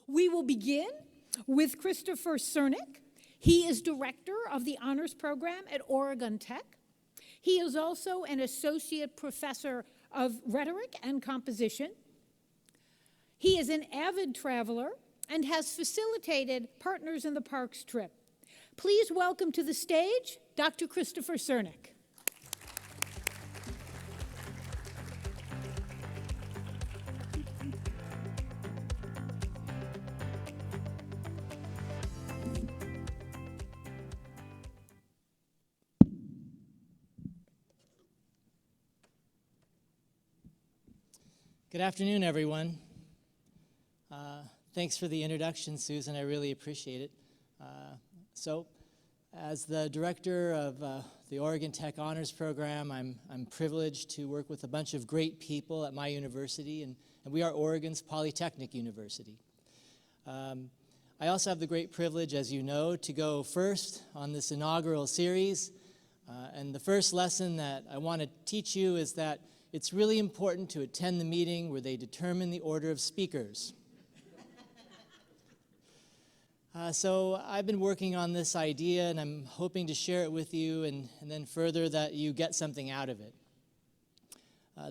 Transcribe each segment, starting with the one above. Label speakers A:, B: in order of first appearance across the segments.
A: We will begin with Christopher Syrnyk. He is director of the honors program at Oregon Tech. He is also an associate professor of rhetoric and composition. He is an avid traveler and has facilitated Partners in the Parks trip. Please welcome to the stage Dr. Christopher Syrnyk.
B: Good afternoon, everyone. Thanks for the introduction, Susan. I really appreciate it. As the director of the Oregon Tech Honors Program, I'm privileged to work with a bunch of great people at my university, and we are Oregon's Polytechnic University. I also have the great privilege, as you know, to go first on this inaugural series. And the first lesson that I want to teach you is that it's really important to attend the meeting where they determine the order of speakers. So I've been working on this idea, and I'm hoping to share it with you, and then further that you get something out of it.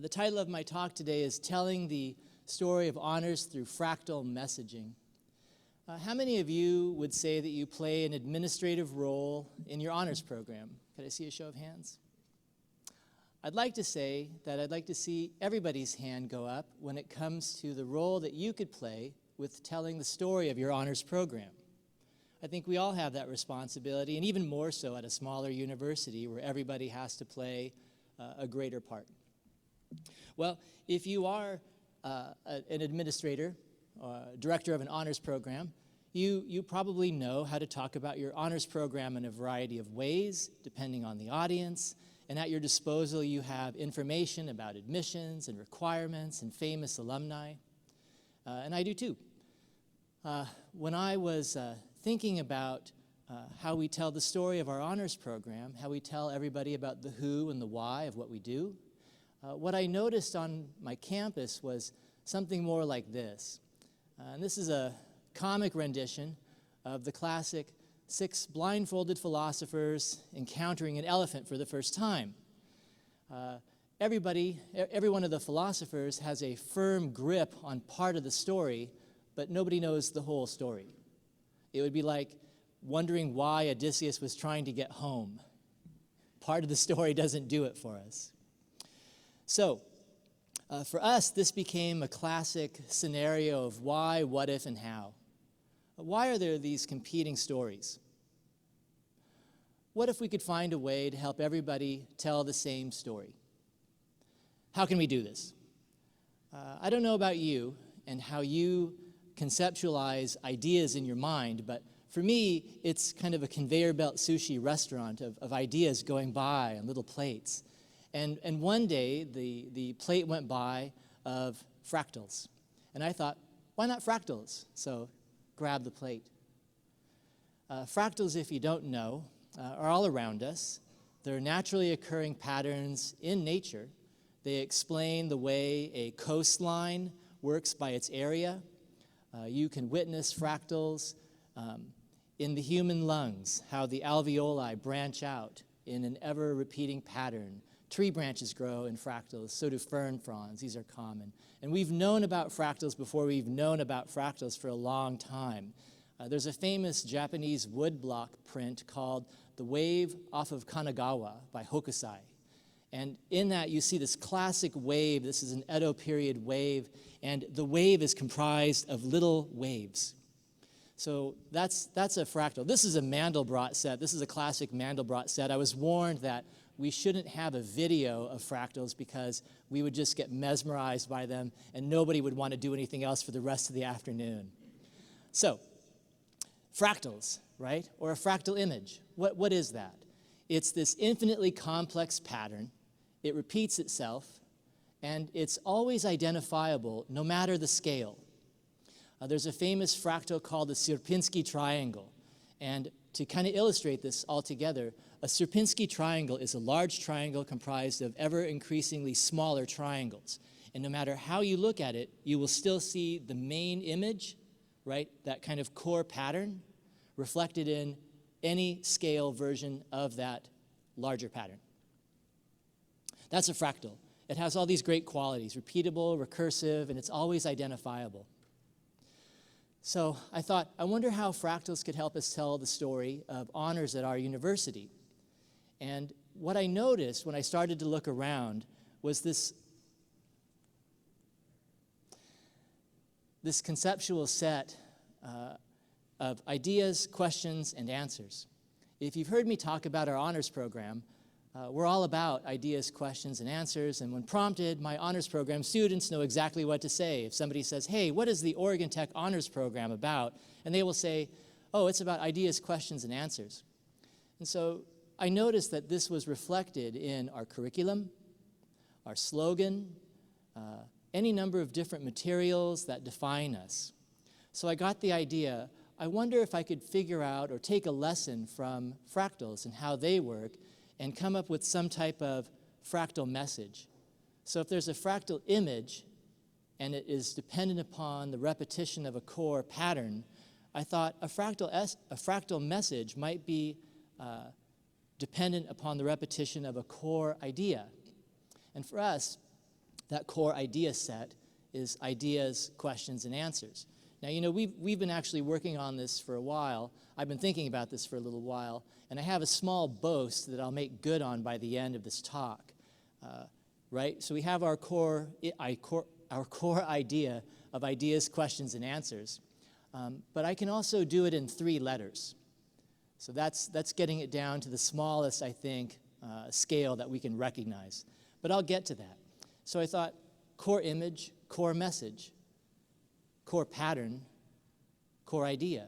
B: The title of my talk today is Telling the Story of Honors Through Fractal Messaging. How many of you would say that you play an administrative role in your honors program? Could I see a show of hands? I'd like to say that I'd like to see everybody's hand go up when it comes to the role that you could play with telling the story of your honors program. I think we all have that responsibility, and even more so at a smaller university where everybody has to play a greater part. Well, if you are an administrator, director of an honors program, you probably know how to talk about your honors program in a variety of ways, depending on the audience. And at your disposal, you have information about admissions and requirements and famous alumni. And I do too. When I was thinking about how we tell the story of our honors program, how we tell everybody about the who and the why of what we do, what I noticed on my campus was something more like this. And this is a comic rendition of the classic 6 blindfolded philosophers encountering an elephant for the first time. Every one of the philosophers has a firm grip on part of the story, but nobody knows the whole story. It would be like wondering why Odysseus was trying to get home. Part of the story doesn't do it for us. So, for us, this became a classic scenario of why, what if, and how. Why are there these competing stories? What if we could find a way to help everybody tell the same story? How can we do this? I don't know about you and how you conceptualize ideas in your mind, but for me, it's kind of a conveyor belt sushi restaurant of ideas going by on little plates. And one day, the plate went by of fractals. And I thought, why not fractals? So grab the plate. Fractals, if you don't know, are all around us. They're naturally occurring patterns in nature. They explain the way a coastline works by its area. You can witness fractals in the human lungs, how the alveoli branch out in an ever-repeating pattern. Tree branches grow in fractals, so do fern fronds. These are common. And we've known about fractals before we've known about fractals for a long time. There's a famous Japanese woodblock print called The Wave Off of Kanagawa by Hokusai. And in that, you see this classic wave. This is an Edo period wave, and the wave is comprised of little waves. So that's a fractal. This is a Mandelbrot set. This is a classic Mandelbrot set. I was warned that we shouldn't have a video of fractals because we would just get mesmerized by them, and nobody would want to do anything else for the rest of the afternoon. So, fractals, right? Or a fractal image. What is that? It's this infinitely complex pattern. It repeats itself, and it's always identifiable no matter the scale. There's a famous fractal called the Sierpinski triangle. And to kind of illustrate this altogether, a Sierpinski triangle is a large triangle comprised of ever increasingly smaller triangles. And no matter how you look at it, you will still see the main image, right? That kind of core pattern reflected in any scale version of that larger pattern. That's a fractal. It has all these great qualities, repeatable, recursive, and it's always identifiable. So I thought, I wonder how fractals could help us tell the story of honors at our university. And what I noticed when I started to look around was this conceptual set of ideas, questions, and answers. If you've heard me talk about our honors program, we're all about ideas, questions, and answers, and when prompted, my honors program students know exactly what to say. If somebody says, hey, what is the Oregon Tech honors program about? And they will say, oh, it's about ideas, questions, and answers. And so I noticed that this was reflected in our curriculum, our slogan, any number of different materials that define us. So I got the idea, I wonder if I could figure out or take a lesson from fractals and how they work and come up with some type of fractal message. So if there's a fractal image and it is dependent upon the repetition of a core pattern, I thought a fractal message might be dependent upon the repetition of a core idea. And for us, that core idea set is ideas, questions, and answers. Now, you know, we've been actually working on this for a while. I've been thinking about this for a little while, and I have a small boast that I'll make good on by the end of this talk, right? So we have our core idea of ideas, questions, and answers, but I can also do it in 3 letters. So that's getting it down to the smallest, I think, scale that we can recognize. But I'll get to that. So I thought core image, core message, core pattern, core idea.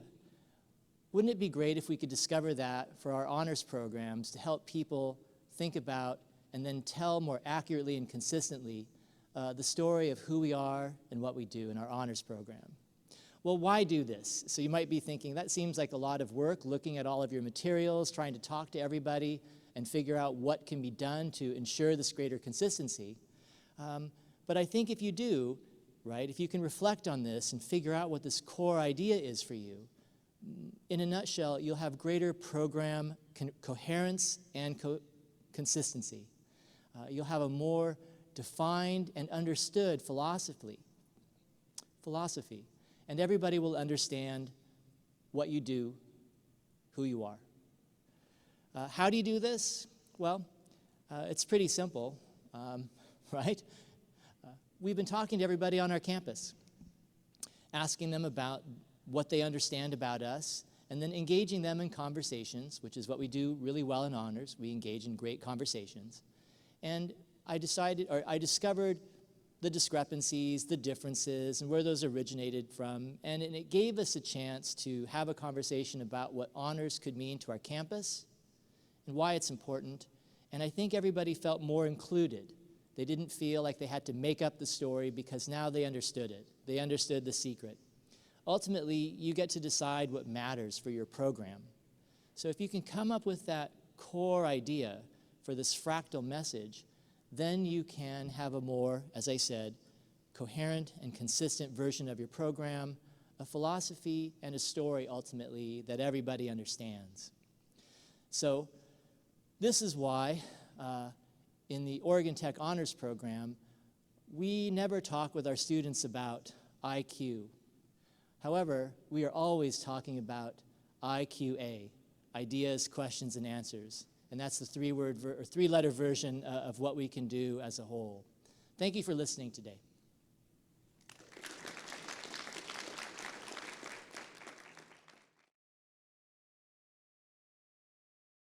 B: Wouldn't it be great if we could discover that for our honors programs to help people think about and then tell more accurately and consistently the story of who we are and what we do in our honors program? Well, why do this? So you might be thinking, that seems like a lot of work, looking at all of your materials, trying to talk to everybody and figure out what can be done to ensure this greater consistency. But I think if you do, right, if you can reflect on this and figure out what this core idea is for you, in a nutshell, you'll have greater program coherence and consistency. You'll have a more defined and understood philosophy, and everybody will understand what you do, who you are. How do you do this? Well, it's pretty simple, right? We've been talking to everybody on our campus, asking them about what they understand about us, and then engaging them in conversations, which is what we do really well in honors. We engage in great conversations. And I discovered the discrepancies, the differences, and where those originated from, and it gave us a chance to have a conversation about what honors could mean to our campus and why it's important. And I think everybody felt more included. They didn't feel like they had to make up the story because now they understood it. They understood the secret. Ultimately, you get to decide what matters for your program. So if you can come up with that core idea for this fractal message, then you can have a more, as I said, coherent and consistent version of your program, a philosophy and a story ultimately that everybody understands. So this is why in the Oregon Tech Honors Program, we never talk with our students about IQ. However, we are always talking about IQA, ideas, questions, and answers. And that's the 3-letter version of what we can do as a whole. Thank you for listening today.